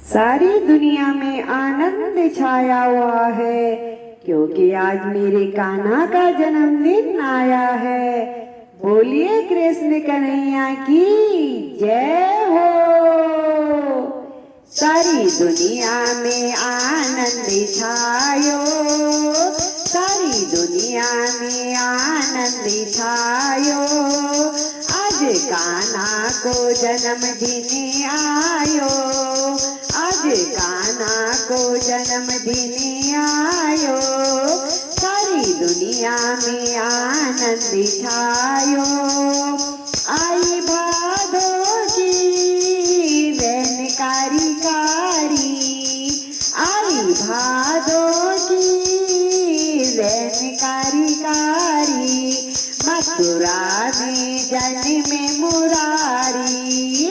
सारी दुनिया में आनंद छाया हुआ है, क्योंकि आज मेरे कान्हा का जन्मदिन आया है। बोलिए कृष्ण कन्हैया की जय हो। सारी दुनिया में आनंद छायो, सारी दुनिया में आनंद छायो। आज कान्हा को जन्मदिन आयो, आज कान्हा को जन्मदिन आयो। सारी दुनिया में आनंद छायो। आई भादो की वैनकारी कारी, आई भादो की वैनकारी कारी। मथुरा में जन्मे मुरारी,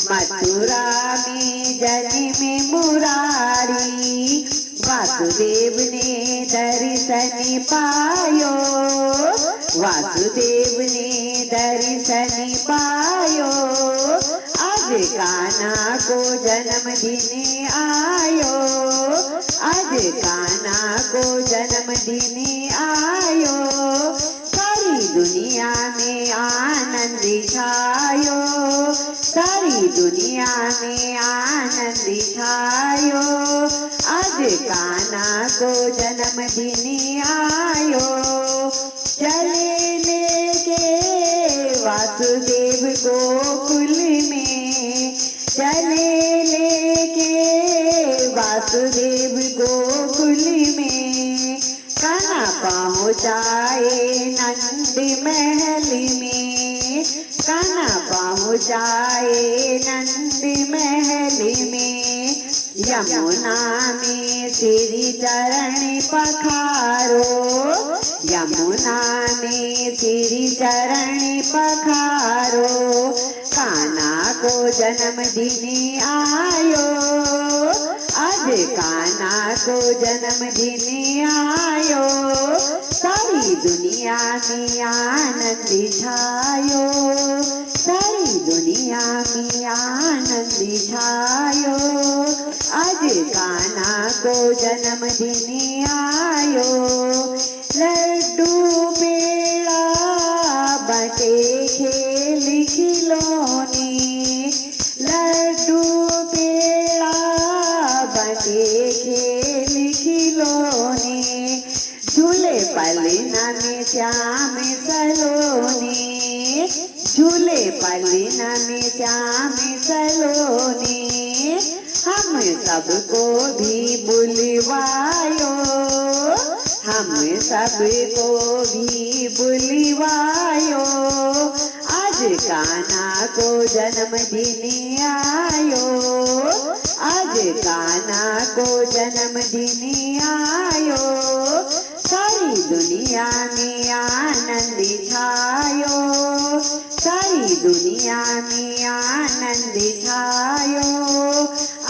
मथुरा में जन्मे मुरारी। वासुदेव ने दर्शन पायो, वासुदेव ने दर्शन पायो। आज कान्हा को जन्मदिन आयो, आज कान्हा को जन्मदिन आयो। सारी दुनिया में आनंद छायो, सारी दुनिया में आनंद छायो। आज कान्हा को जन्मदिन आयो। चले लेके वासुदेव गोकुल में, चले लेके वासुदेव गोकुल में। कान्हा पहुँचाए नंद महल में, कान्हा पहुँचाए नंद महल में। यमुना में श्री चरण पखारो, यमुना में श्री चरण पखारो। कान्हा को जन्मदिन आयो, आज कान्हा को जन्मदिन आयो। सारी दुनिया में आनंद छायो, सारी दुनिया में आनंद छायो। आज कान्हा को जन्मदिन आयो। लड्डू पेड़ा बटे खेल खिलौने, लड्डू पेड़ा बटे खेल खिलौने। झूले पलना में श्याम सलोने, झूले पलना में श्याम सलोने। हम सबको भी बुलवायो, हम सबको भी बुलवायो। आज कान्हा को जन्मदिन आयो, आज कान्हा को जन्मदिन आयो। सारी दुनिया में आनंद छायो, सारी दुनिया में आनंद छायो।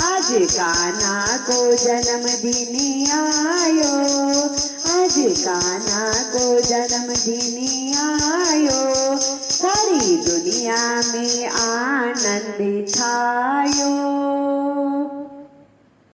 आज कान्हा को जन्मदिन आयो, आज कान्हा को जन्मदिन आयो। सारी दुनिया में